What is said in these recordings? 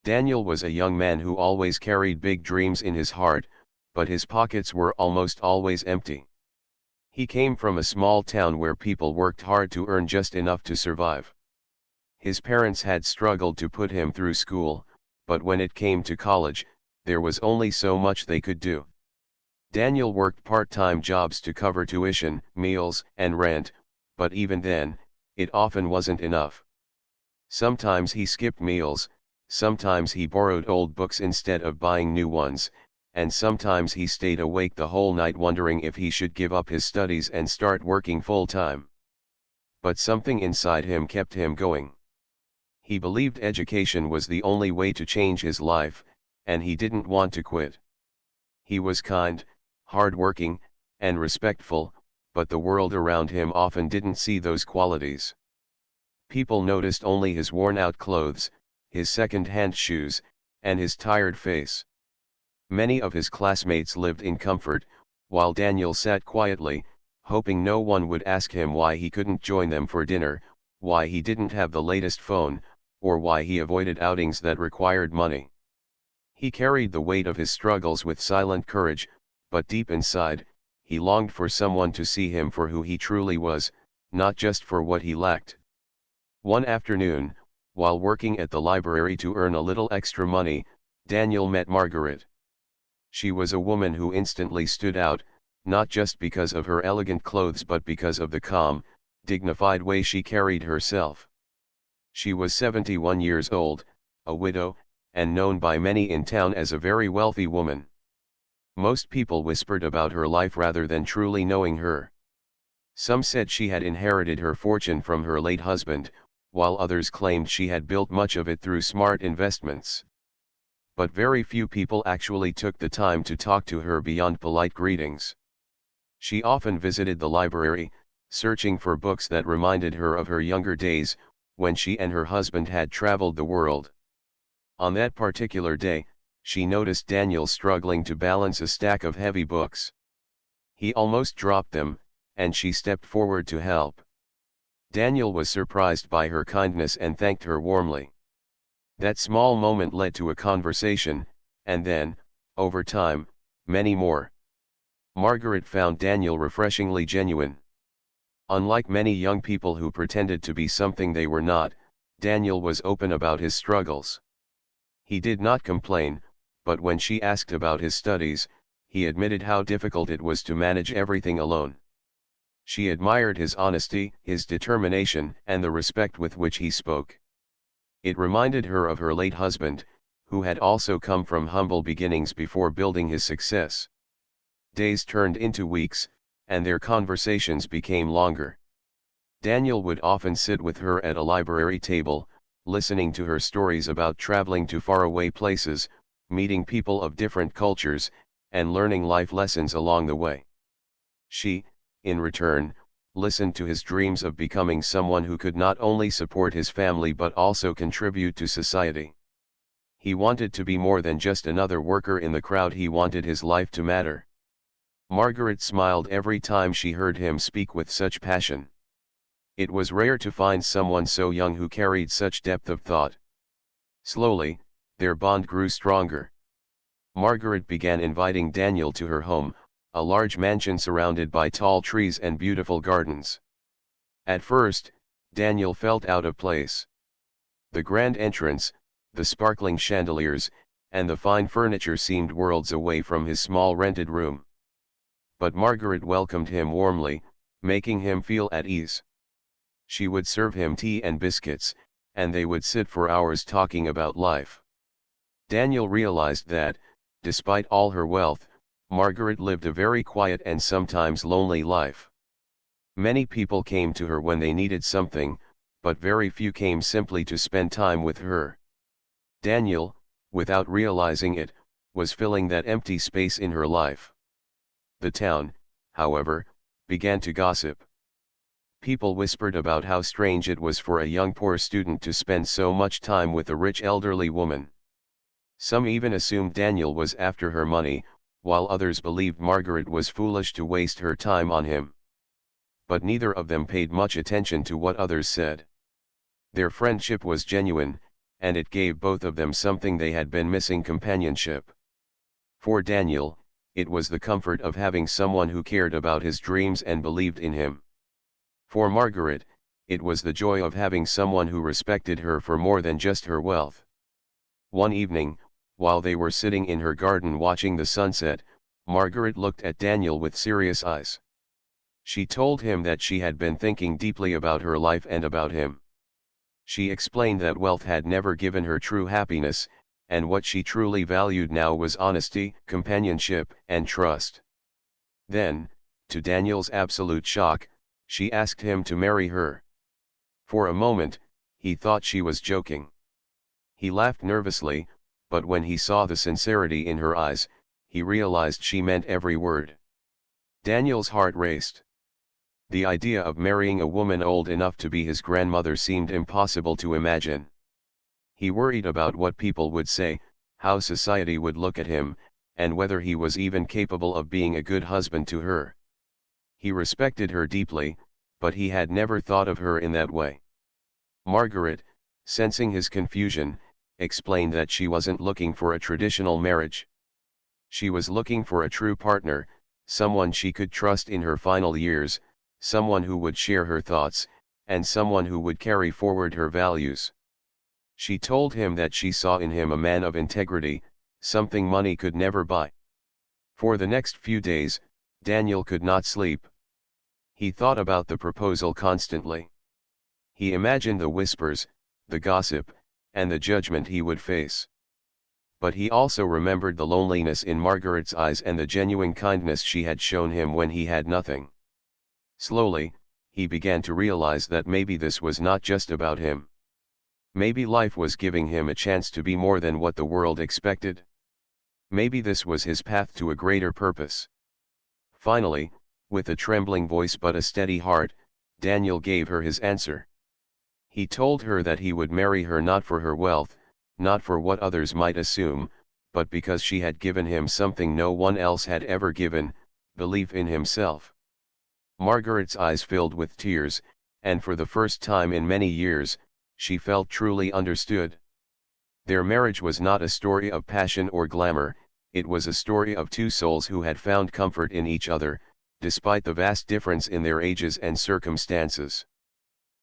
Daniel was a young man who always carried big dreams in his heart, but his pockets were almost always empty. He came from a small town where people worked hard to earn just enough to survive. His parents had struggled to put him through school, but when it came to college, there was only so much they could do. Daniel worked part-time jobs to cover tuition, meals, and rent, but even then, it often wasn't enough. Sometimes he skipped meals, sometimes he borrowed old books instead of buying new ones, and sometimes he stayed awake the whole night wondering if he should give up his studies and start working full-time. But something inside him kept him going. He believed education was the only way to change his life, and he didn't want to quit. He was kind, hardworking, and respectful, but the world around him often didn't see those qualities. People noticed only his worn-out clothes, his second-hand shoes, and his tired face. Many of his classmates lived in comfort, while Daniel sat quietly, hoping no one would ask him why he couldn't join them for dinner, why he didn't have the latest phone, or why he avoided outings that required money. He carried the weight of his struggles with silent courage, but deep inside, he longed for someone to see him for who he truly was, not just for what he lacked. One afternoon, while working at the library to earn a little extra money, Daniel met Margaret. She was a woman who instantly stood out, not just because of her elegant clothes but because of the calm, dignified way she carried herself. She was 71 years old, a widow, and known by many in town as a very wealthy woman. Most people whispered about her life rather than truly knowing her. Some said she had inherited her fortune from her late husband, while others claimed she had built much of it through smart investments. But very few people actually took the time to talk to her beyond polite greetings. She often visited the library, searching for books that reminded her of her younger days, when she and her husband had traveled the world. On that particular day, she noticed Daniel struggling to balance a stack of heavy books. He almost dropped them, and she stepped forward to help. Daniel was surprised by her kindness and thanked her warmly. That small moment led to a conversation, and then, over time, many more. Margaret found Daniel refreshingly genuine. Unlike many young people who pretended to be something they were not, Daniel was open about his struggles. He did not complain, but when she asked about his studies, he admitted how difficult it was to manage everything alone. She admired his honesty, his determination, and the respect with which he spoke. It reminded her of her late husband, who had also come from humble beginnings before building his success. Days turned into weeks, and their conversations became longer. Daniel would often sit with her at a library table, listening to her stories about traveling to faraway places, meeting people of different cultures, and learning life lessons along the way. She, in return, listened to his dreams of becoming someone who could not only support his family but also contribute to society. He wanted to be more than just another worker in the crowd. He wanted his life to matter. Margaret smiled every time she heard him speak with such passion. It was rare to find someone so young who carried such depth of thought. Slowly, their bond grew stronger. Margaret began inviting Daniel to her home, a large mansion surrounded by tall trees and beautiful gardens. At first, Daniel felt out of place. The grand entrance, the sparkling chandeliers, and the fine furniture seemed worlds away from his small rented room. But Margaret welcomed him warmly, making him feel at ease. She would serve him tea and biscuits, and they would sit for hours talking about life. Daniel realized that, despite all her wealth, Margaret lived a very quiet and sometimes lonely life. Many people came to her when they needed something, but very few came simply to spend time with her. Daniel, without realizing it, was filling that empty space in her life. The town, however, began to gossip. People whispered about how strange it was for a young poor student to spend so much time with a rich elderly woman. Some even assumed Daniel was after her money, while others believed Margaret was foolish to waste her time on him. But neither of them paid much attention to what others said. Their friendship was genuine, and it gave both of them something they had been missing: companionship. For Daniel, it was the comfort of having someone who cared about his dreams and believed in him. For Margaret, it was the joy of having someone who respected her for more than just her wealth. One evening, while they were sitting in her garden watching the sunset, Margaret looked at Daniel with serious eyes. She told him that she had been thinking deeply about her life and about him. She explained that wealth had never given her true happiness, and what she truly valued now was honesty, companionship, and trust. Then, to Daniel's absolute shock, she asked him to marry her. For a moment, he thought she was joking. He laughed nervously, but when he saw the sincerity in her eyes, he realized she meant every word. Daniel's heart raced. The idea of marrying a woman old enough to be his grandmother seemed impossible to imagine. He worried about what people would say, how society would look at him, and whether he was even capable of being a good husband to her. He respected her deeply, but he had never thought of her in that way. Margaret, sensing his confusion, explained that she wasn't looking for a traditional marriage. She was looking for a true partner, someone she could trust in her final years, someone who would share her thoughts, and someone who would carry forward her values. She told him that she saw in him a man of integrity, something money could never buy. For the next few days, Daniel could not sleep. He thought about the proposal constantly. He imagined the whispers, the gossip, and the judgment he would face. But he also remembered the loneliness in Margaret's eyes and the genuine kindness she had shown him when he had nothing. Slowly, he began to realize that maybe this was not just about him. Maybe life was giving him a chance to be more than what the world expected. Maybe this was his path to a greater purpose. Finally, with a trembling voice but a steady heart, Daniel gave her his answer. He told her that he would marry her not for her wealth, not for what others might assume, but because she had given him something no one else had ever given: belief in himself. Margaret's eyes filled with tears, and for the first time in many years, she felt truly understood. Their marriage was not a story of passion or glamour, it was a story of two souls who had found comfort in each other, despite the vast difference in their ages and circumstances.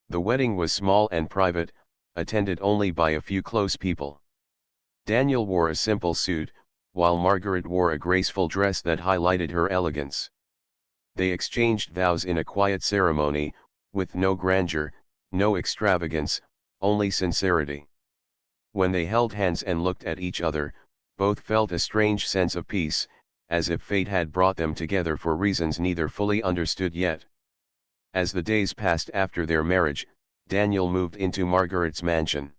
The wedding was small and private, attended only by a few close people. Daniel wore a simple suit, while Margaret wore a graceful dress that highlighted her elegance. They exchanged vows in a quiet ceremony, with no grandeur, no extravagance, only sincerity. When they held hands and looked at each other, both felt a strange sense of peace, as if fate had brought them together for reasons neither fully understood yet. As the days passed after their marriage, Daniel moved into Margaret's mansion.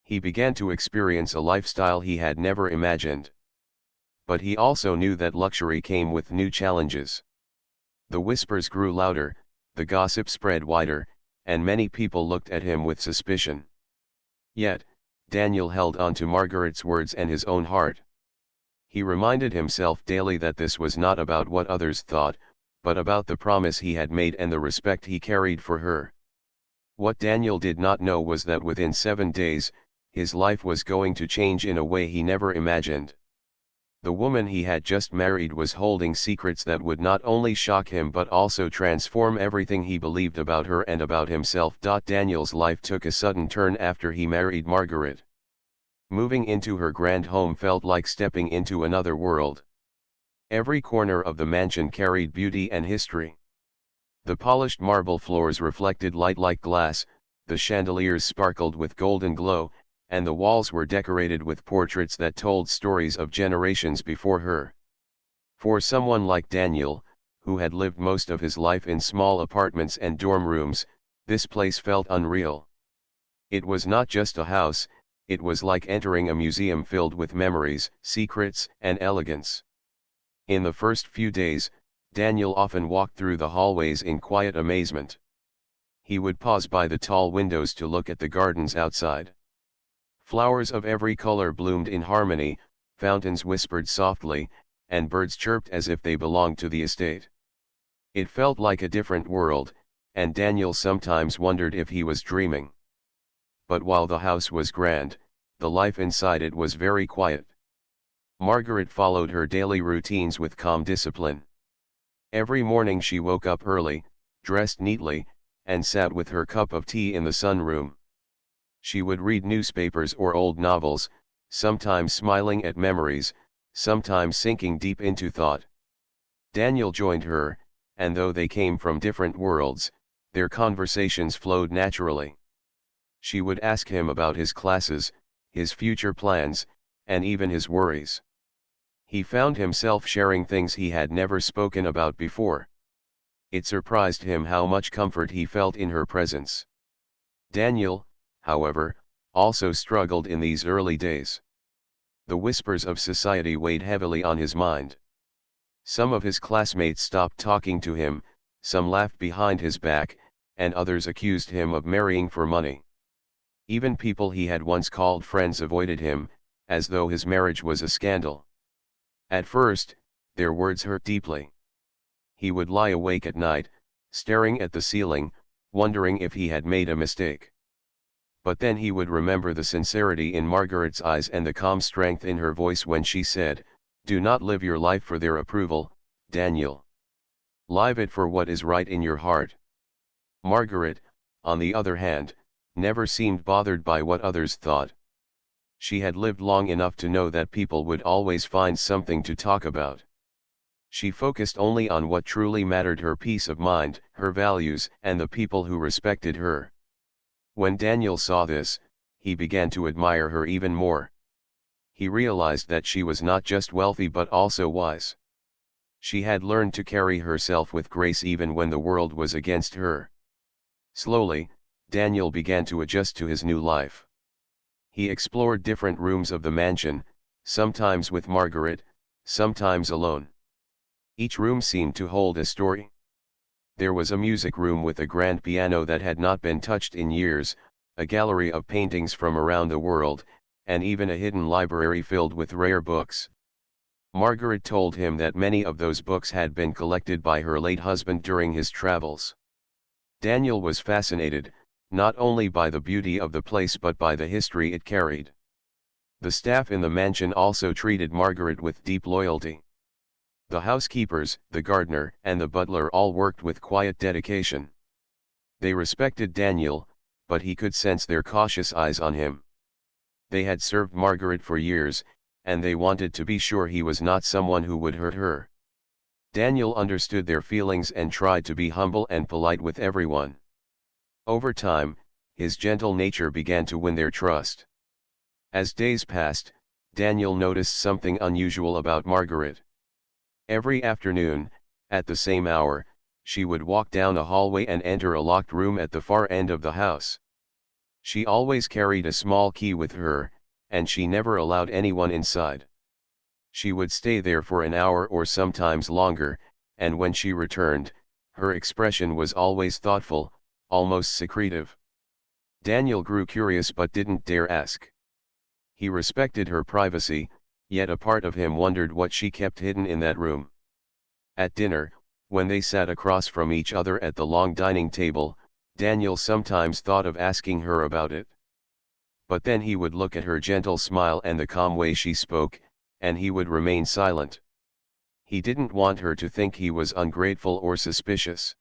He began to experience a lifestyle he had never imagined. But he also knew that luxury came with new challenges. The whispers grew louder, the gossip spread wider, and many people looked at him with suspicion. Yet, Daniel held on to Margaret's words and his own heart. He reminded himself daily that this was not about what others thought, but about the promise he had made and the respect he carried for her. What Daniel did not know was that within 7 days, his life was going to change in a way he never imagined. The woman he had just married was holding secrets that would not only shock him but also transform everything he believed about her and about himself. Daniel's life took a sudden turn after he married Margaret. Moving into her grand home felt like stepping into another world. Every corner of the mansion carried beauty and history. The polished marble floors reflected light like glass, the chandeliers sparkled with golden glow, and the walls were decorated with portraits that told stories of generations before her. For someone like Daniel, who had lived most of his life in small apartments and dorm rooms, this place felt unreal. It was not just a house, it was like entering a museum filled with memories, secrets, and elegance. In the first few days, Daniel often walked through the hallways in quiet amazement. He would pause by the tall windows to look at the gardens outside. Flowers of every color bloomed in harmony, fountains whispered softly, and birds chirped as if they belonged to the estate. It felt like a different world, and Daniel sometimes wondered if he was dreaming. but while the house was grand, the life inside it was very quiet. Margaret followed her daily routines with calm discipline. Every morning she woke up early, dressed neatly, and sat with her cup of tea in the sunroom. She would read newspapers or old novels, sometimes smiling at memories, sometimes sinking deep into thought. Daniel joined her, and though they came from different worlds, their conversations flowed naturally. She would ask him about his classes, his future plans, and even his worries. He found himself sharing things he had never spoken about before. It surprised him how much comfort he felt in her presence. Daniel, however, also struggled in these early days. The whispers of society weighed heavily on his mind. Some of his classmates stopped talking to him, some laughed behind his back, and others accused him of marrying for money. Even people he had once called friends avoided him, as though his marriage was a scandal. At first, their words hurt deeply. He would lie awake at night, staring at the ceiling, wondering if he had made a mistake. But then he would remember the sincerity in Margaret's eyes and the calm strength in her voice when she said, "Do not live your life for their approval, Daniel. Live it for what is right in your heart." Margaret, on the other hand, never seemed bothered by what others thought. She had lived long enough to know that people would always find something to talk about. She focused only on what truly mattered: her peace of mind, her values, and the people who respected her. When Daniel saw this, he began to admire her even more. He realized that she was not just wealthy but also wise. She had learned to carry herself with grace even when the world was against her. Slowly, Daniel began to adjust to his new life. He explored different rooms of the mansion, sometimes with Margaret, sometimes alone. Each room seemed to hold a story. There was a music room with a grand piano that had not been touched in years, a gallery of paintings from around the world, and even a hidden library filled with rare books. Margaret told him that many of those books had been collected by her late husband during his travels. Daniel was fascinated, not only by the beauty of the place but by the history it carried. The staff in the mansion also treated Margaret with deep loyalty. The housekeepers, the gardener, and the butler all worked with quiet dedication. They respected Daniel, but he could sense their cautious eyes on him. They had served Margaret for years, and they wanted to be sure he was not someone who would hurt her. Daniel understood their feelings and tried to be humble and polite with everyone. Over time, his gentle nature began to win their trust. As days passed, Daniel noticed something unusual about Margaret. Every afternoon, at the same hour, she would walk down a hallway and enter a locked room at the far end of the house. She always carried a small key with her, and she never allowed anyone inside. She would stay there for an hour or sometimes longer, and when she returned, her expression was always thoughtful, almost secretive. Daniel grew curious but didn't dare ask. He respected her privacy, yet a part of him wondered what she kept hidden in that room. At dinner, when they sat across from each other at the long dining table, Daniel sometimes thought of asking her about it. But then he would look at her gentle smile and the calm way she spoke, and he would remain silent. He didn't want her to think he was ungrateful or suspicious.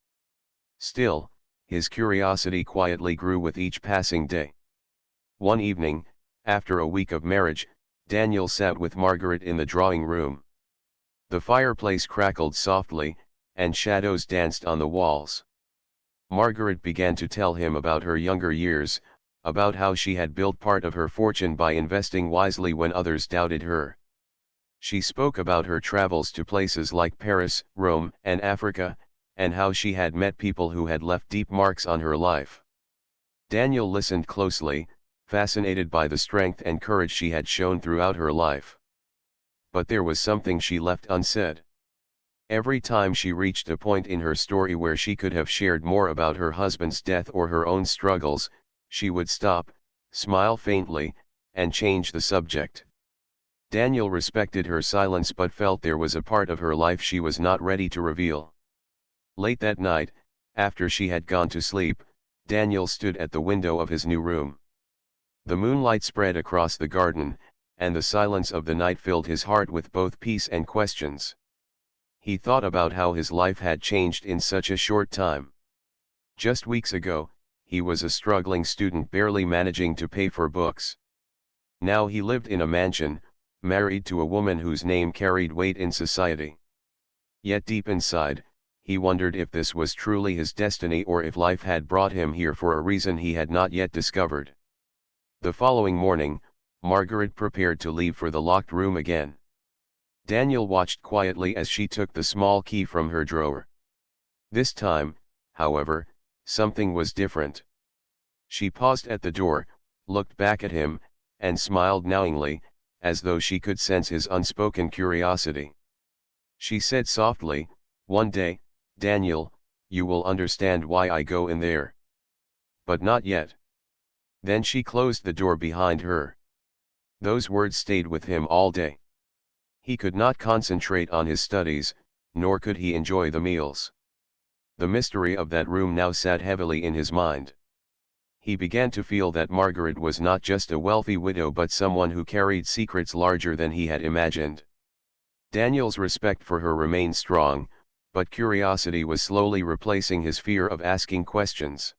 Still, his curiosity quietly grew with each passing day. One evening, after a week of marriage, Daniel sat with Margaret in the drawing room. The fireplace crackled softly, and shadows danced on the walls. Margaret began to tell him about her younger years, about how she had built part of her fortune by investing wisely when others doubted her. She spoke about her travels to places like Paris, Rome, and Africa, and how she had met people who had left deep marks on her life. Daniel listened closely, fascinated by the strength and courage she had shown throughout her life. But there was something she left unsaid. Every time she reached a point in her story where she could have shared more about her husband's death or her own struggles, she would stop, smile faintly, and change the subject. Daniel respected her silence but felt there was a part of her life she was not ready to reveal. Late that night, after she had gone to sleep, Daniel stood at the window of his new room. The moonlight spread across the garden, and the silence of the night filled his heart with both peace and questions. He thought about how his life had changed in such a short time. Just weeks ago, he was a struggling student barely managing to pay for books. Now he lived in a mansion, married to a woman whose name carried weight in society. Yet deep inside, he wondered if this was truly his destiny or if life had brought him here for a reason he had not yet discovered. The following morning, Margaret prepared to leave for the locked room again. Daniel watched quietly as she took the small key from her drawer. This time, however, something was different. She paused at the door, looked back at him, and smiled knowingly, as though she could sense his unspoken curiosity. She said softly, "One day, Daniel, you will understand why I go in there. But not yet." Then she closed the door behind her. Those words stayed with him all day. He could not concentrate on his studies, nor could he enjoy the meals. The mystery of that room now sat heavily in his mind. He began to feel that Margaret was not just a wealthy widow but someone who carried secrets larger than he had imagined. Daniel's respect for her remained strong, but curiosity was slowly replacing his fear of asking questions.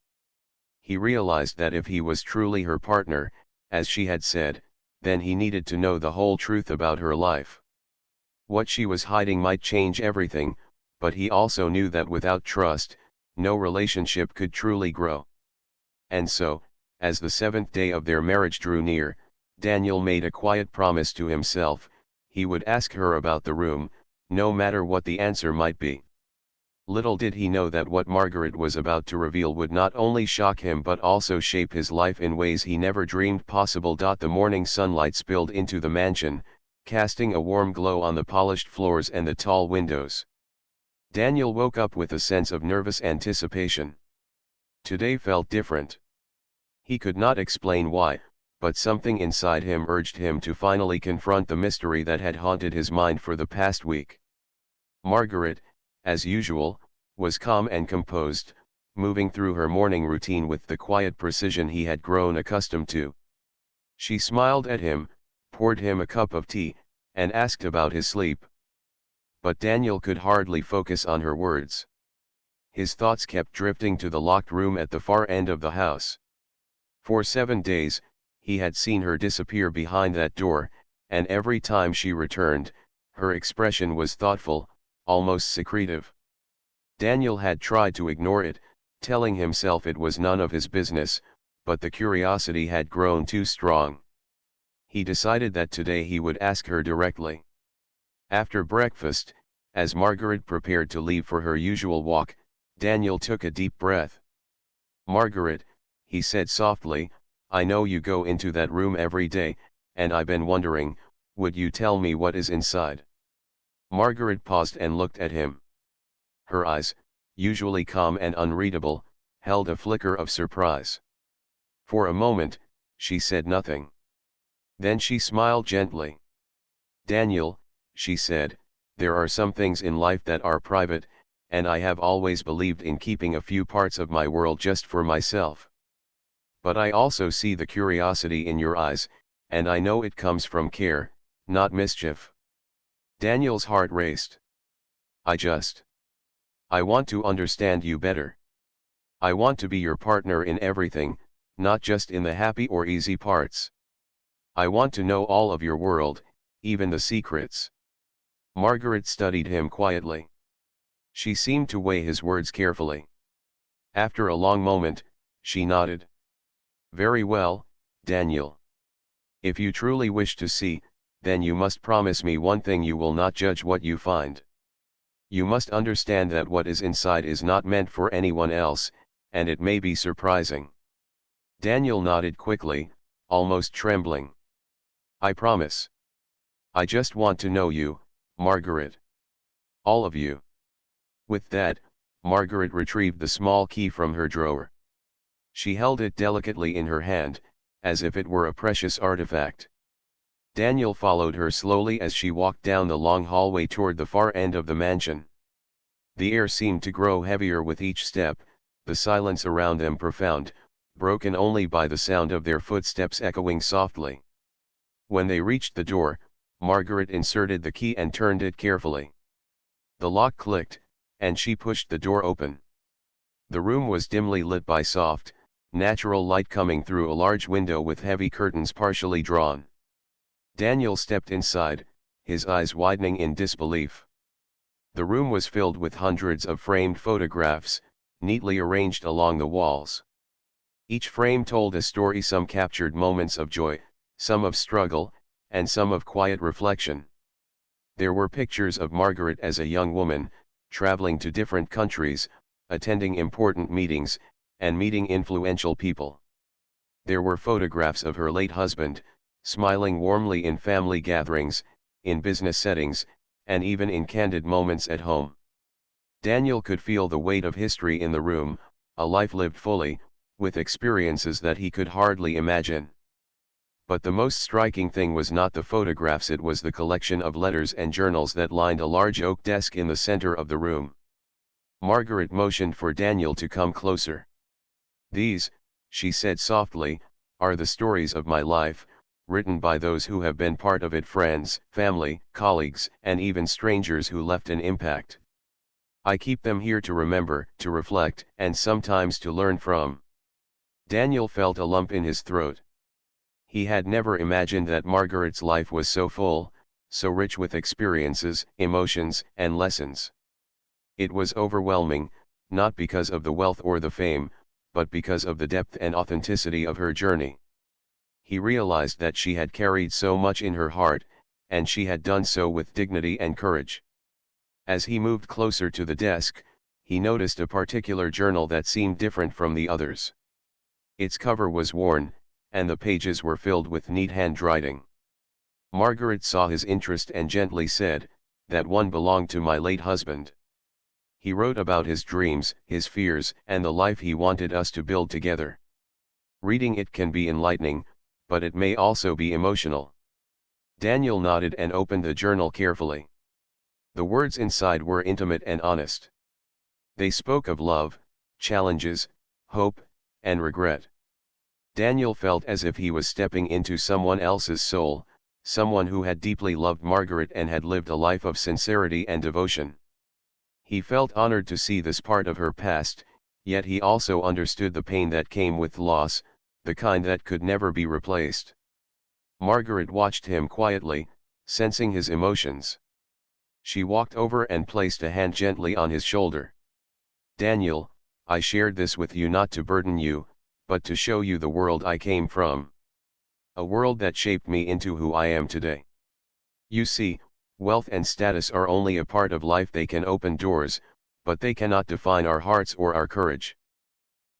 He realized that if he was truly her partner, as she had said, then he needed to know the whole truth about her life. What she was hiding might change everything, but he also knew that without trust, no relationship could truly grow. And so, as the 7th day of their marriage drew near, Daniel made a quiet promise to himself: he would ask her about the room, no matter what the answer might be. Little did he know that what Margaret was about to reveal would not only shock him but also shape his life in ways he never dreamed possible. The morning sunlight spilled into the mansion, casting a warm glow on the polished floors and the tall windows. Daniel woke up with a sense of nervous anticipation. Today felt different. He could not explain why, but something inside him urged him to finally confront the mystery that had haunted his mind for the past week. Margaret, as usual, was calm and composed, moving through her morning routine with the quiet precision he had grown accustomed to. She smiled at him, poured him a cup of tea, and asked about his sleep. But Daniel could hardly focus on her words. His thoughts kept drifting to the locked room at the far end of the house. For 7 days, he had seen her disappear behind that door, and every time she returned, her expression was thoughtful, almost secretive. Daniel had tried to ignore it, telling himself it was none of his business, but the curiosity had grown too strong. He decided that today he would ask her directly. After breakfast, as Margaret prepared to leave for her usual walk, Daniel took a deep breath. "Margaret," he said softly, "I know you go into that room every day, and I've been wondering, would you tell me what is inside?" Margaret paused and looked at him. Her eyes, usually calm and unreadable, held a flicker of surprise. For a moment, she said nothing. Then she smiled gently. "Daniel," she said, "there are some things in life that are private, and I have always believed in keeping a few parts of my world just for myself. But I also see the curiosity in your eyes, and I know it comes from care, not mischief." Daniel's heart raced. I want to understand you better. I want to be your partner in everything, not just in the happy or easy parts. I want to know all of your world, even the secrets." Margaret studied him quietly. She seemed to weigh his words carefully. After a long moment, she nodded. "Very well, Daniel. If you truly wish to see, then you must promise me one thing: you will not judge what you find. You must understand that what is inside is not meant for anyone else, and it may be surprising." Daniel nodded quickly, almost trembling. "I promise. I just want to know you, Margaret. All of you." With that, Margaret retrieved the small key from her drawer. She held it delicately in her hand, as if it were a precious artifact. Daniel followed her slowly as she walked down the long hallway toward the far end of the mansion. The air seemed to grow heavier with each step, the silence around them profound, broken only by the sound of their footsteps echoing softly. When they reached the door, Margaret inserted the key and turned it carefully. The lock clicked, and she pushed the door open. The room was dimly lit by soft, natural light coming through a large window with heavy curtains partially drawn. Daniel stepped inside, his eyes widening in disbelief. The room was filled with hundreds of framed photographs, neatly arranged along the walls. Each frame told a story, some captured moments of joy, some of struggle, and some of quiet reflection. There were pictures of Margaret as a young woman, traveling to different countries, attending important meetings, and meeting influential people. There were photographs of her late husband, smiling warmly in family gatherings, in business settings, and even in candid moments at home. Daniel could feel the weight of history in the room, a life lived fully, with experiences that he could hardly imagine. But the most striking thing was not the photographs, it was the collection of letters and journals that lined a large oak desk in the center of the room. Margaret motioned for Daniel to come closer. "These," she said softly, "are the stories of my life, written by those who have been part of it, friends, family, colleagues, and even strangers who left an impact. I keep them here to remember, to reflect, and sometimes to learn from." Daniel felt a lump in his throat. He had never imagined that Margaret's life was so full, so rich with experiences, emotions, and lessons. It was overwhelming, not because of the wealth or the fame, but because of the depth and authenticity of her journey. He realized that she had carried so much in her heart, and she had done so with dignity and courage. As he moved closer to the desk, he noticed a particular journal that seemed different from the others. Its cover was worn, and the pages were filled with neat handwriting. Margaret saw his interest and gently said, "That one belonged to my late husband. He wrote about his dreams, his fears, and the life he wanted us to build together. Reading it can be enlightening, but it may also be emotional." Daniel nodded and opened the journal carefully. The words inside were intimate and honest. They spoke of love, challenges, hope, and regret. Daniel felt as if he was stepping into someone else's soul, someone who had deeply loved Margaret and had lived a life of sincerity and devotion. He felt honored to see this part of her past, yet he also understood the pain that came with loss, the kind that could never be replaced. Margaret watched him quietly, sensing his emotions. She walked over and placed a hand gently on his shoulder. "Daniel, I shared this with you not to burden you, but to show you the world I came from. A world that shaped me into who I am today. You see, wealth and status are only a part of life. They can open doors, but they cannot define our hearts or our courage."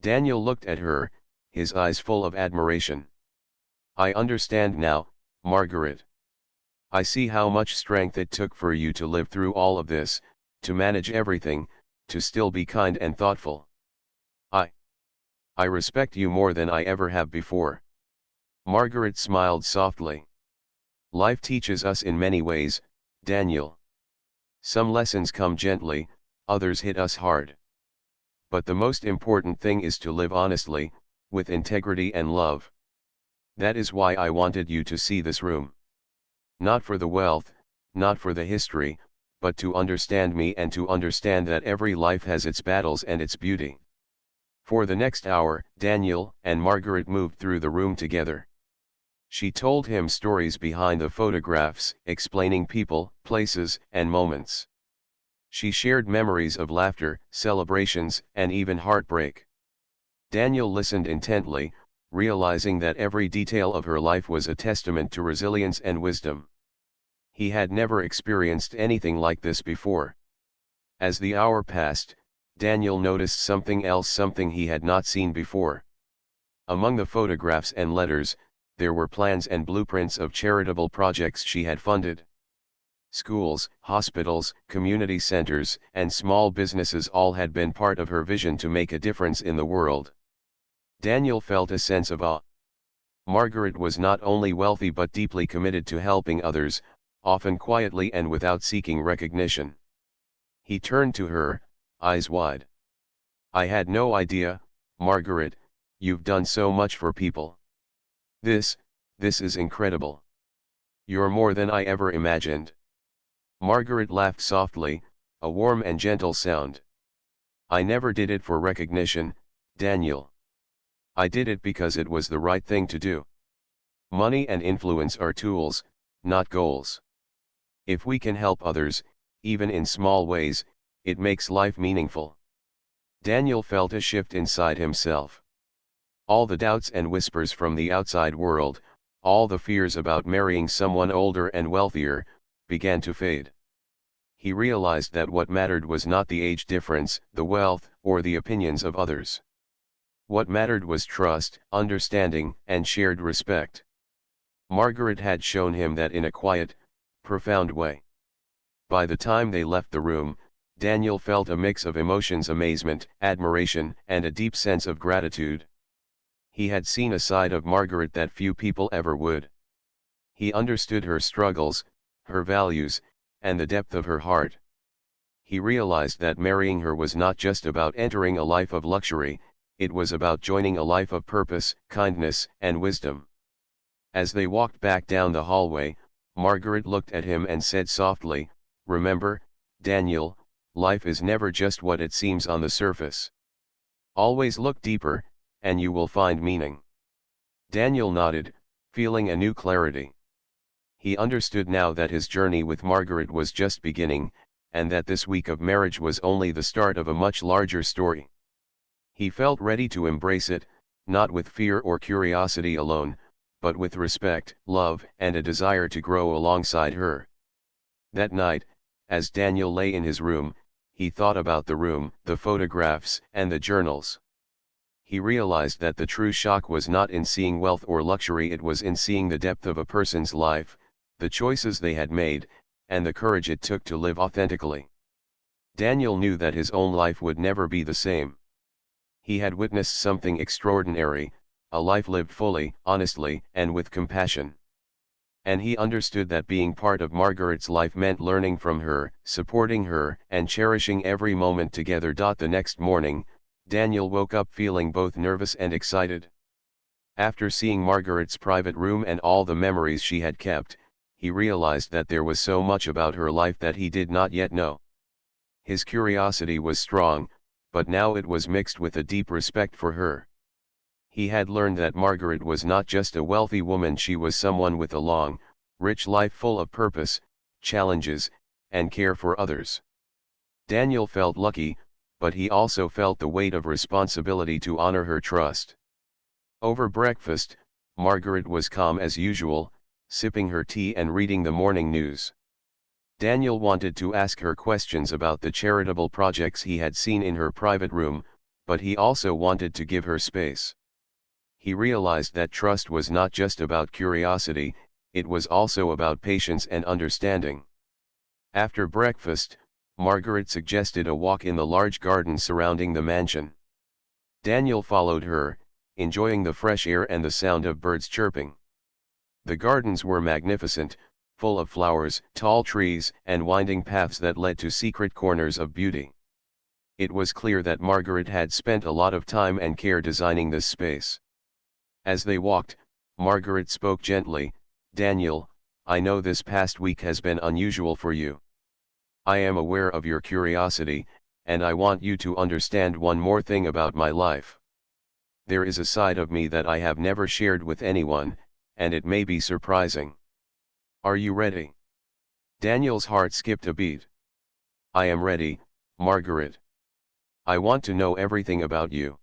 Daniel looked at her, his eyes full of admiration. "I understand now, Margaret. I see how much strength it took for you to live through all of this, to manage everything, to still be kind and thoughtful. I respect you more than I ever have before." Margaret smiled softly. "Life teaches us in many ways, Daniel. Some lessons come gently, others hit us hard. But the most important thing is to live honestly, with integrity and love. That is why I wanted you to see this room. Not for the wealth, not for the history, but to understand me and to understand that every life has its battles and its beauty." For the next hour, Daniel and Margaret moved through the room together. She told him stories behind the photographs, explaining people, places, and moments. She shared memories of laughter, celebrations, and even heartbreak. Daniel listened intently, realizing that every detail of her life was a testament to resilience and wisdom. He had never experienced anything like this before. As the hour passed, Daniel noticed something else, something he had not seen before. Among the photographs and letters, there were plans and blueprints of charitable projects she had funded. Schools, hospitals, community centers, and small businesses all had been part of her vision to make a difference in the world. Daniel felt a sense of awe. Margaret was not only wealthy but deeply committed to helping others, often quietly and without seeking recognition. He turned to her, eyes wide. "I had no idea, Margaret, you've done so much for people. This, this is incredible. You're more than I ever imagined. Margaret laughed softly, a warm and gentle sound. I never did it for recognition, Daniel. I did it because it was the right thing to do. Money and influence are tools, not goals. If we can help others, even in small ways, it makes life meaningful. Daniel felt a shift inside himself. All the doubts and whispers from the outside world, all the fears about marrying someone older and wealthier, began to fade. He realized that what mattered was not the age difference, the wealth, or the opinions of others. What mattered was trust, understanding, and shared respect. Margaret had shown him that in a quiet, profound way. By the time they left the room, Daniel felt a mix of emotions: amazement, admiration, and a deep sense of gratitude. He had seen a side of Margaret that few people ever would. He understood her struggles, her values, and the depth of her heart. He realized that marrying her was not just about entering a life of luxury, it was about joining a life of purpose, kindness, and wisdom. As they walked back down the hallway, Margaret looked at him and said softly, "Remember, Daniel, life is never just what it seems on the surface. Always look deeper, and you will find meaning." Daniel nodded, feeling a new clarity. He understood now that his journey with Margaret was just beginning, and that this week of marriage was only the start of a much larger story. He felt ready to embrace it, not with fear or curiosity alone, but with respect, love, and a desire to grow alongside her. That night, as Daniel lay in his room, he thought about the room, the photographs, and the journals. He realized that the true shock was not in seeing wealth or luxury, it was in seeing the depth of a person's life, the choices they had made, and the courage it took to live authentically. Daniel knew that his own life would never be the same. He had witnessed something extraordinary, a life lived fully, honestly, and with compassion. And he understood that being part of Margaret's life meant learning from her, supporting her, and cherishing every moment together. The next morning, Daniel woke up feeling both nervous and excited. After seeing Margaret's private room and all the memories she had kept, he realized that there was so much about her life that he did not yet know. His curiosity was strong, but now it was mixed with a deep respect for her. He had learned that Margaret was not just a wealthy woman, she was someone with a long, rich life full of purpose, challenges, and care for others. Daniel felt lucky, but he also felt the weight of responsibility to honor her trust. Over breakfast, Margaret was calm as usual, sipping her tea and reading the morning news. Daniel wanted to ask her questions about the charitable projects he had seen in her private room, but he also wanted to give her space. He realized that trust was not just about curiosity, it was also about patience and understanding. After breakfast, Margaret suggested a walk in the large garden surrounding the mansion. Daniel followed her, enjoying the fresh air and the sound of birds chirping. The gardens were magnificent, full of flowers, tall trees, and winding paths that led to secret corners of beauty. It was clear that Margaret had spent a lot of time and care designing this space. As they walked, Margaret spoke gently, "Daniel, I know this past week has been unusual for you. I am aware of your curiosity, and I want you to understand one more thing about my life. There is a side of me that I have never shared with anyone, and it may be surprising. Are you ready?" Daniel's heart skipped a beat. "I am ready, Margaret. I want to know everything about you.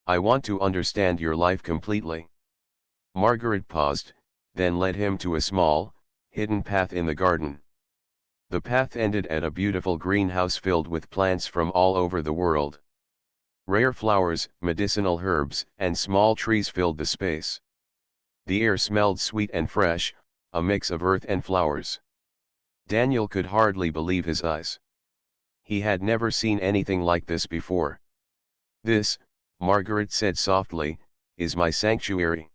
I want to understand your life completely." Margaret paused, then led him to a small, hidden path in the garden. The path ended at a beautiful greenhouse filled with plants from all over the world. Rare flowers, medicinal herbs, and small trees filled the space. The air smelled sweet and fresh, a mix of earth and flowers. Daniel could hardly believe his eyes. He had never seen anything like this before. "This," Margaret said softly, "is my sanctuary.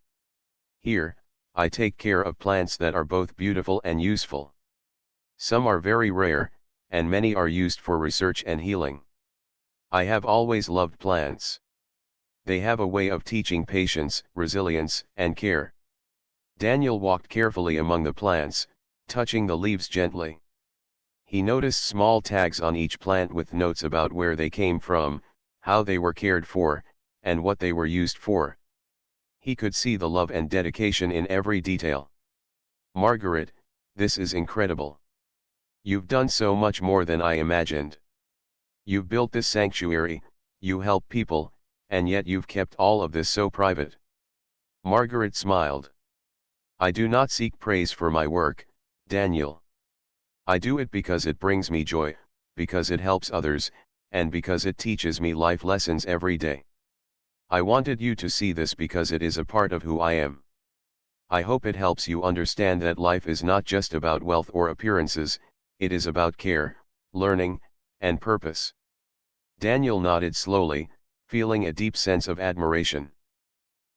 Here, I take care of plants that are both beautiful and useful. Some are very rare, and many are used for research and healing. I have always loved plants. They have a way of teaching patience, resilience, and care. Daniel walked carefully among the plants, touching the leaves gently. He noticed small tags on each plant with notes about where they came from, how they were cared for, and what they were used for. He could see the love and dedication in every detail. "Margaret, this is incredible. You've done so much more than I imagined. You've built this sanctuary, you help people, and yet you've kept all of this so private." Margaret smiled. "I do not seek praise for my work, Daniel. I do it because it brings me joy, because it helps others, and because it teaches me life lessons every day. I wanted you to see this because it is a part of who I am. I hope it helps you understand that life is not just about wealth or appearances, it is about care, learning, and purpose." Daniel nodded slowly, feeling a deep sense of admiration.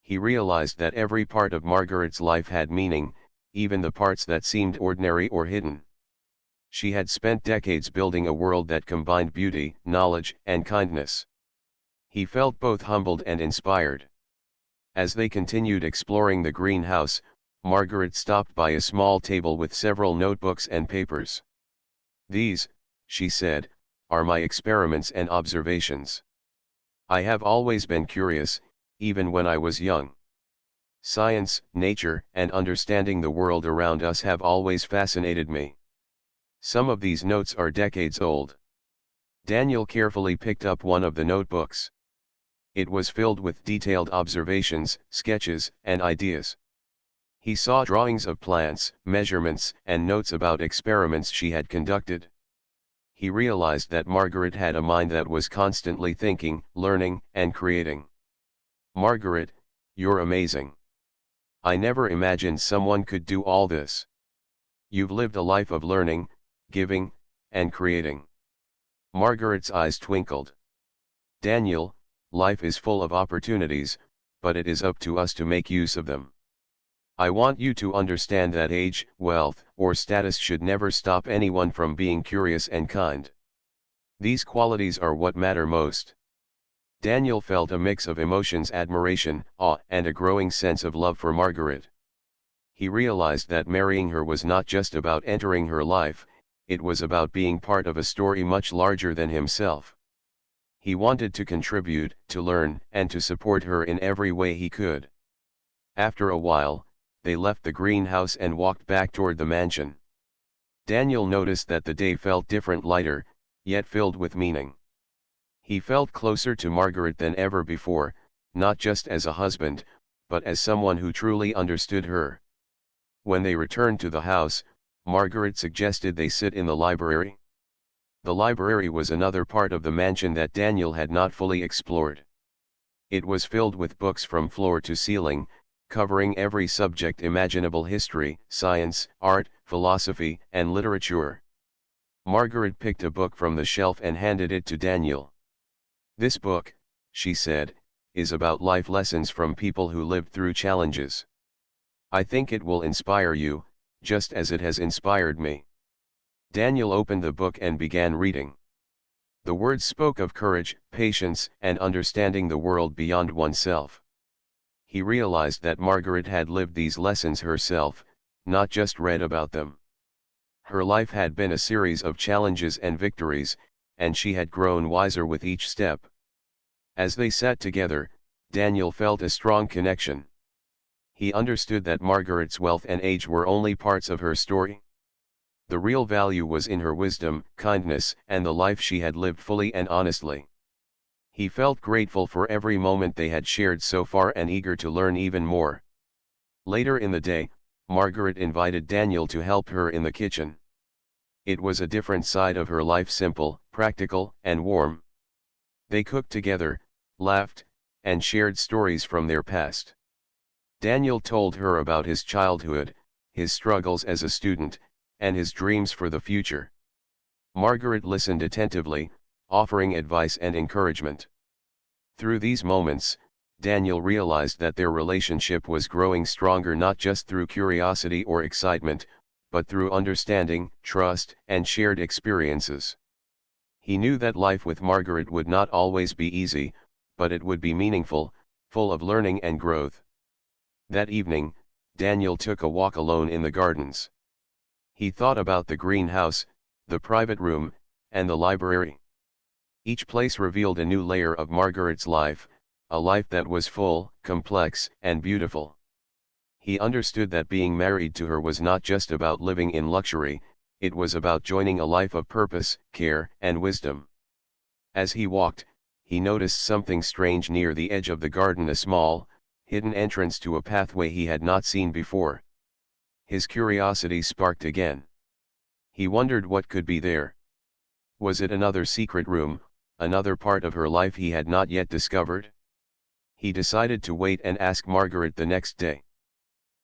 He realized that every part of Margaret's life had meaning, even the parts that seemed ordinary or hidden. She had spent decades building a world that combined beauty, knowledge, and kindness. He felt both humbled and inspired. As they continued exploring the greenhouse, Margaret stopped by a small table with several notebooks and papers. "These," she said, "are my experiments and observations. I have always been curious, even when I was young. Science, nature, and understanding the world around us have always fascinated me. Some of these notes are decades old." Daniel carefully picked up one of the notebooks. It was filled with detailed observations, sketches, and ideas. He saw drawings of plants, measurements, and notes about experiments she had conducted. He realized that Margaret had a mind that was constantly thinking, learning, and creating. "Margaret, you're amazing. I never imagined someone could do all this. You've lived a life of learning, giving, and creating." Margaret's eyes twinkled. "Daniel, life is full of opportunities, but it is up to us to make use of them. I want you to understand that age, wealth, or status should never stop anyone from being curious and kind. These qualities are what matter most." Daniel felt a mix of emotions: admiration, awe, and a growing sense of love for Margaret. He realized that marrying her was not just about entering her life, it was about being part of a story much larger than himself. He wanted to contribute, to learn, and to support her in every way he could. After a while, they left the greenhouse and walked back toward the mansion. Daniel noticed that the day felt different, lighter, yet filled with meaning. He felt closer to Margaret than ever before, not just as a husband, but as someone who truly understood her. When they returned to the house, Margaret suggested they sit in the library. The library was another part of the mansion that Daniel had not fully explored. It was filled with books from floor to ceiling, covering every subject imaginable: history, science, art, philosophy, and literature. Margaret picked a book from the shelf and handed it to Daniel. "This book," she said, "is about life lessons from people who lived through challenges. I think it will inspire you, just as it has inspired me." Daniel opened the book and began reading. The words spoke of courage, patience, and understanding the world beyond oneself. He realized that Margaret had lived these lessons herself, not just read about them. Her life had been a series of challenges and victories, and she had grown wiser with each step. As they sat together, Daniel felt a strong connection. He understood that Margaret's wealth and age were only parts of her story. The real value was in her wisdom, kindness, and the life she had lived fully and honestly. He felt grateful for every moment they had shared so far and eager to learn even more. Later in the day, Margaret invited Daniel to help her in the kitchen. It was a different side of her life: simple, practical, and warm. They cooked together, laughed, and shared stories from their past. Daniel told her about his childhood, his struggles as a student, and his dreams for the future. Margaret listened attentively, offering advice and encouragement. Through these moments, Daniel realized that their relationship was growing stronger, not just through curiosity or excitement, but through understanding, trust, and shared experiences. He knew that life with Margaret would not always be easy, but it would be meaningful, full of learning and growth. That evening, Daniel took a walk alone in the gardens. He thought about the greenhouse, the private room, and the library. Each place revealed a new layer of Margaret's life, a life that was full, complex, and beautiful. He understood that being married to her was not just about living in luxury, it was about joining a life of purpose, care, and wisdom. As he walked, he noticed something strange near the edge of the garden, a small, hidden entrance to a pathway he had not seen before. His curiosity sparked again. He wondered what could be there. Was it another secret room, another part of her life he had not yet discovered? He decided to wait and ask Margaret the next day.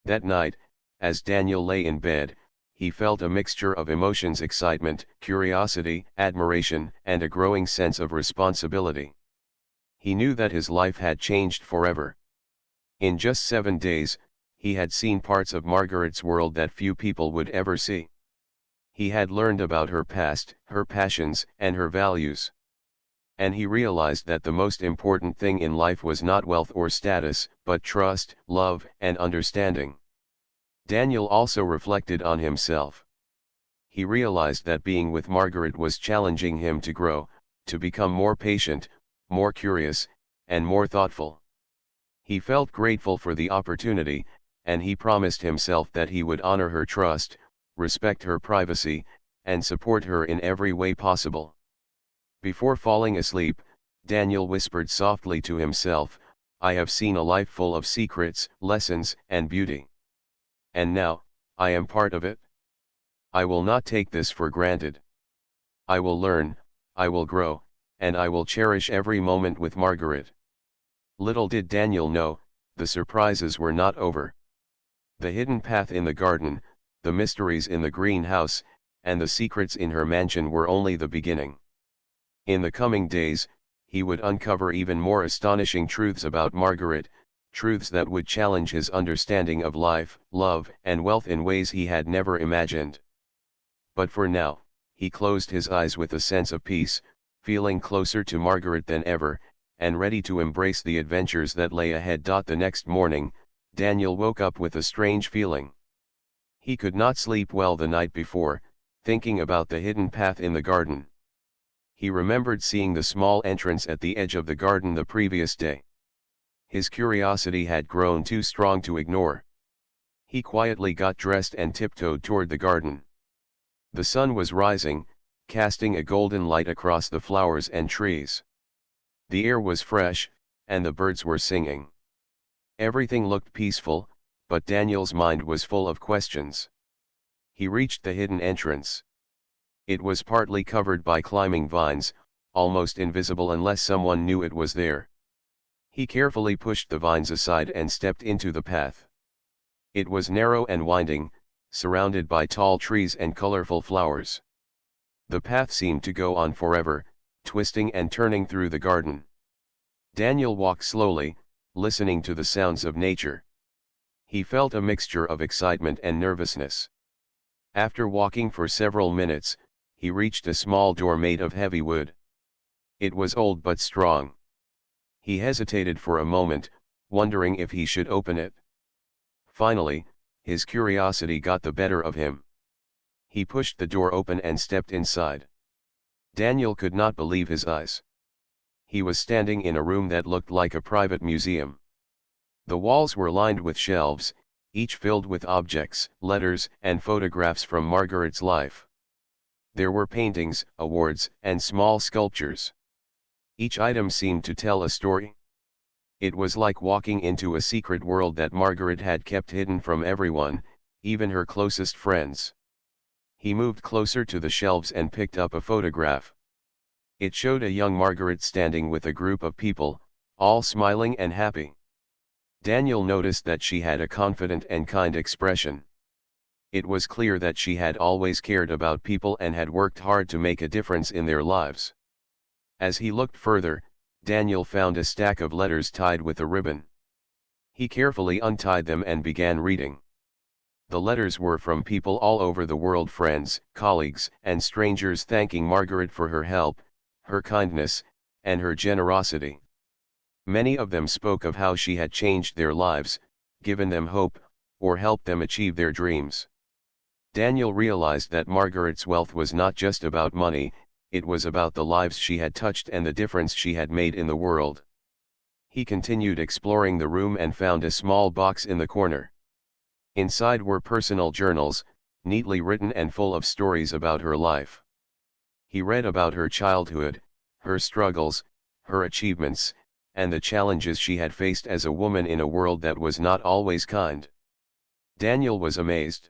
That night, as Daniel lay in bed, he felt a mixture of emotions: excitement, curiosity, admiration, and a growing sense of responsibility. He knew that his life had changed forever. In just 7 days, he had seen parts of Margaret's world that few people would ever see. He had learned about her past, her passions, and her values. And he realized that the most important thing in life was not wealth or status, but trust, love, and understanding. Daniel also reflected on himself. He realized that being with Margaret was challenging him to grow, to become more patient, more curious, and more thoughtful. He felt grateful for the opportunity, and he promised himself that he would honor her trust, respect her privacy, and support her in every way possible. Before falling asleep, Daniel whispered softly to himself, "I have seen a life full of secrets, lessons, and beauty. And now, I am part of it. I will not take this for granted. I will learn, I will grow, and I will cherish every moment with Margaret." Little did Daniel know, the surprises were not over. The hidden path in the garden, the mysteries in the greenhouse, and the secrets in her mansion were only the beginning. In the coming days, he would uncover even more astonishing truths about Margaret, truths that would challenge his understanding of life, love, and wealth in ways he had never imagined. But for now, he closed his eyes with a sense of peace, feeling closer to Margaret than ever, and ready to embrace the adventures that lay ahead. The next morning, Daniel woke up with a strange feeling. He could not sleep well the night before, thinking about the hidden path in the garden. He remembered seeing the small entrance at the edge of the garden the previous day. His curiosity had grown too strong to ignore. He quietly got dressed and tiptoed toward the garden. The sun was rising, casting a golden light across the flowers and trees. The air was fresh, and the birds were singing. Everything looked peaceful, but Daniel's mind was full of questions. He reached the hidden entrance. It was partly covered by climbing vines, almost invisible unless someone knew it was there. He carefully pushed the vines aside and stepped into the path. It was narrow and winding, surrounded by tall trees and colorful flowers. The path seemed to go on forever, twisting and turning through the garden. Daniel walked slowly, listening to the sounds of nature. He felt a mixture of excitement and nervousness. After walking for several minutes, he reached a small door made of heavy wood. It was old but strong. He hesitated for a moment, wondering if he should open it. Finally, his curiosity got the better of him. He pushed the door open and stepped inside. Daniel could not believe his eyes. He was standing in a room that looked like a private museum. The walls were lined with shelves, each filled with objects, letters, and photographs from Margaret's life. There were paintings, awards, and small sculptures. Each item seemed to tell a story. It was like walking into a secret world that Margaret had kept hidden from everyone, even her closest friends. He moved closer to the shelves and picked up a photograph. It showed a young Margaret standing with a group of people, all smiling and happy. Daniel noticed that she had a confident and kind expression. It was clear that she had always cared about people and had worked hard to make a difference in their lives. As he looked further, Daniel found a stack of letters tied with a ribbon. He carefully untied them and began reading. The letters were from people all over the world, friends, colleagues, and strangers, thanking Margaret for her help, her kindness, and her generosity. Many of them spoke of how she had changed their lives, given them hope, or helped them achieve their dreams. Daniel realized that Margaret's wealth was not just about money, it was about the lives she had touched and the difference she had made in the world. He continued exploring the room and found a small box in the corner. Inside were personal journals, neatly written and full of stories about her life. He read about her childhood, her struggles, her achievements, and the challenges she had faced as a woman in a world that was not always kind. Daniel was amazed.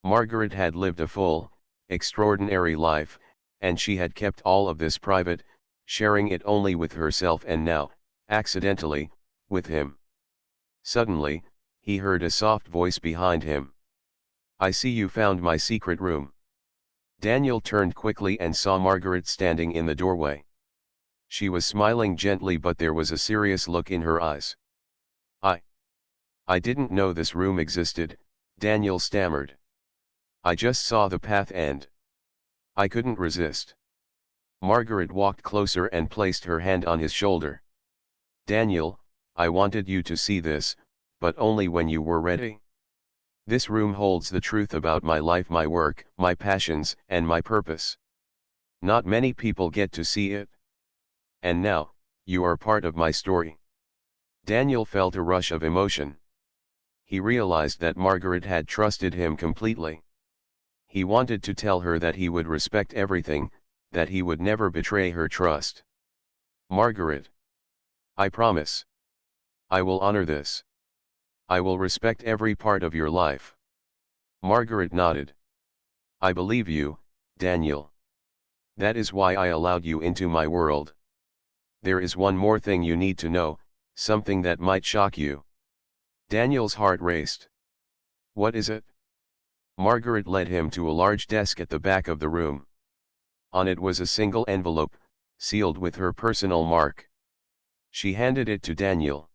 Margaret had lived a full, extraordinary life, and she had kept all of this private, sharing it only with herself and now, accidentally, with him. Suddenly, he heard a soft voice behind him. "I see you found my secret room." Daniel turned quickly and saw Margaret standing in the doorway. She was smiling gently, but there was a serious look in her eyes. I I didn't know this room existed," Daniel stammered. "I just saw the path and I couldn't resist." Margaret walked closer and placed her hand on his shoulder. "Daniel, I wanted you to see this, but only when you were ready. This room holds the truth about my life, my work, my passions, and my purpose. Not many people get to see it. And now, you are part of my story." Daniel felt a rush of emotion. He realized that Margaret had trusted him completely. He wanted to tell her that he would respect everything, that he would never betray her trust. "Margaret, I promise. I will honor this. I will respect every part of your life." Margaret nodded. "I believe you, Daniel. That is why I allowed you into my world. There is one more thing you need to know, something that might shock you." Daniel's heart raced. "What is it?" Margaret led him to a large desk at the back of the room. On it was a single envelope, sealed with her personal mark. She handed it to Daniel.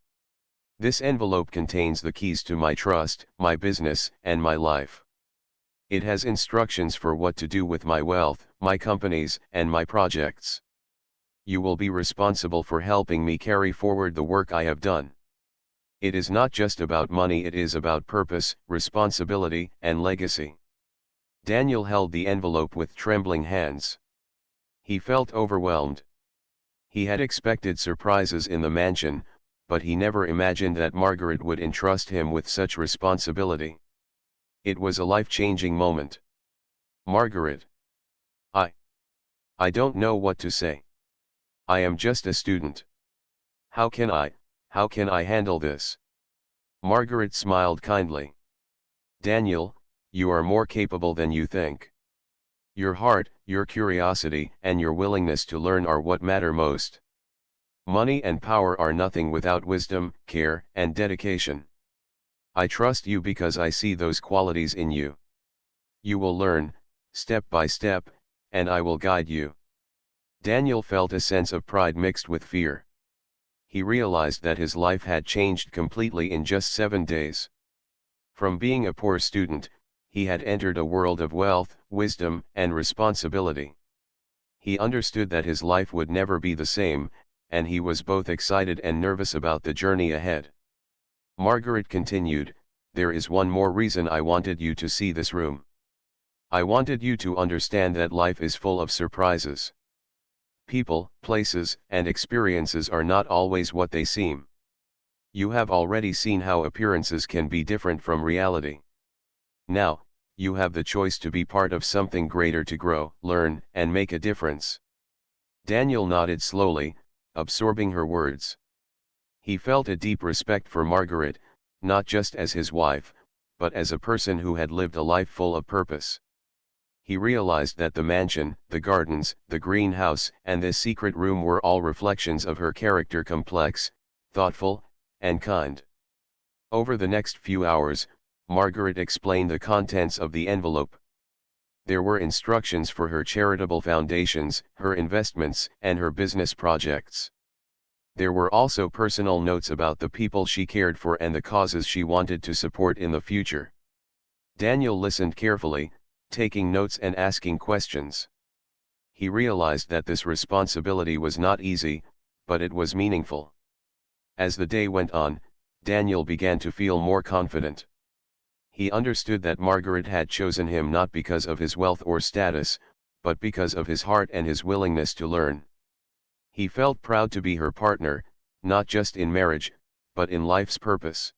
"This envelope contains the keys to my trust, my business, and my life. It has instructions for what to do with my wealth, my companies, and my projects. You will be responsible for helping me carry forward the work I have done. It is not just about money, it is about purpose, responsibility, and legacy." Daniel held the envelope with trembling hands. He felt overwhelmed. He had expected surprises in the mansion, but he never imagined that Margaret would entrust him with such responsibility. It was a life-changing moment. "Margaret, I I don't know what to say. I am just a student. How can I handle this?" Margaret smiled kindly. "Daniel, you are more capable than you think. Your heart, your curiosity, and your willingness to learn are what matter most. Money and power are nothing without wisdom, care, and dedication. I trust you because I see those qualities in you. You will learn, step by step, and I will guide you." Daniel felt a sense of pride mixed with fear. He realized that his life had changed completely in just 7 days. From being a poor student, he had entered a world of wealth, wisdom, and responsibility. He understood that his life would never be the same, and he was both excited and nervous about the journey ahead. Margaret continued, "There is one more reason I wanted you to see this room. I wanted you to understand that life is full of surprises. People, places, and experiences are not always what they seem. You have already seen how appearances can be different from reality. Now, you have the choice to be part of something greater, to grow, learn, and make a difference." Daniel nodded slowly, absorbing her words. He felt a deep respect for Margaret, not just as his wife, but as a person who had lived a life full of purpose. He realized that the mansion, the gardens, the greenhouse, and this secret room were all reflections of her character, complex, thoughtful, and kind. Over the next few hours, Margaret explained the contents of the envelope. There were instructions for her charitable foundations, her investments, and her business projects. There were also personal notes about the people she cared for and the causes she wanted to support in the future. Daniel listened carefully, taking notes and asking questions. He realized that this responsibility was not easy, but it was meaningful. As the day went on, Daniel began to feel more confident. He understood that Margaret had chosen him not because of his wealth or status, but because of his heart and his willingness to learn. He felt proud to be her partner, not just in marriage, but in life's purpose.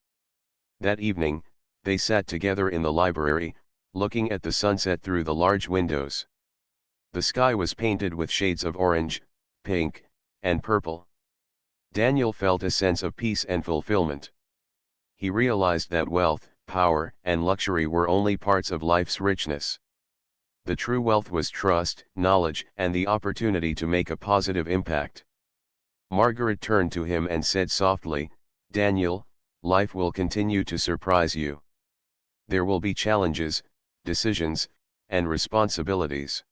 That evening, they sat together in the library, looking at the sunset through the large windows. The sky was painted with shades of orange, pink, and purple. Daniel felt a sense of peace and fulfillment. He realized that wealth, power, and luxury were only parts of life's richness. The true wealth was trust, knowledge, and the opportunity to make a positive impact. Margaret turned to him and said softly, "Daniel, life will continue to surprise you. There will be challenges, decisions, and responsibilities.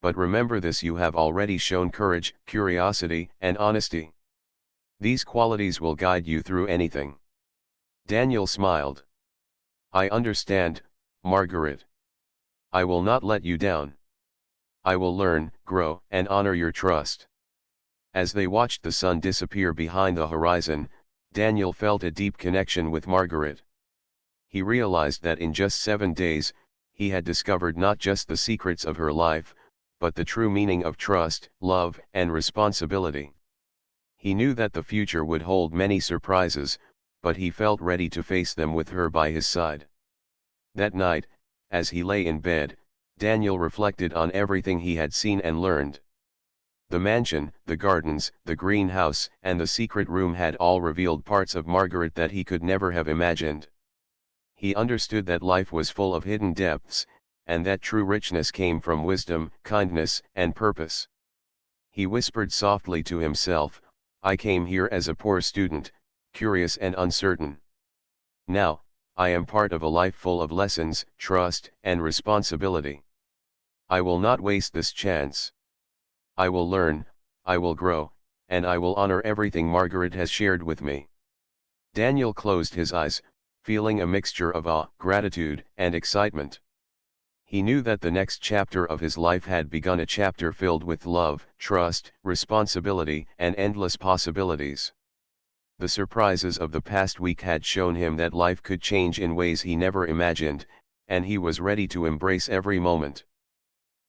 But remember this: you have already shown courage, curiosity, and honesty. These qualities will guide you through anything." Daniel smiled. "I understand, Margaret. I will not let you down. I will learn, grow, and honor your trust." As they watched the sun disappear behind the horizon, Daniel felt a deep connection with Margaret. He realized that in just 7 days, he had discovered not just the secrets of her life, but the true meaning of trust, love, and responsibility. He knew that the future would hold many surprises, but he felt ready to face them with her by his side. That night, as he lay in bed, Daniel reflected on everything he had seen and learned. The mansion, the gardens, the greenhouse, and the secret room had all revealed parts of Margaret that he could never have imagined. He understood that life was full of hidden depths, and that true richness came from wisdom, kindness, and purpose. He whispered softly to himself, "I came here as a poor student, curious and uncertain. Now, I am part of a life full of lessons, trust, and responsibility. I will not waste this chance. I will learn, I will grow, and I will honor everything Margaret has shared with me." Daniel closed his eyes, feeling a mixture of awe, gratitude, and excitement. He knew that the next chapter of his life had begun, a chapter filled with love, trust, responsibility, and endless possibilities. The surprises of the past week had shown him that life could change in ways he never imagined, and he was ready to embrace every moment.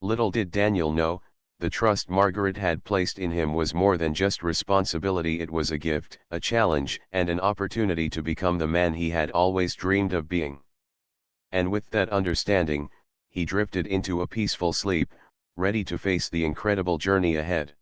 Little did Daniel know, the trust Margaret had placed in him was more than just responsibility. It was a gift, a challenge, and an opportunity to become the man he had always dreamed of being. And with that understanding, he drifted into a peaceful sleep, ready to face the incredible journey ahead.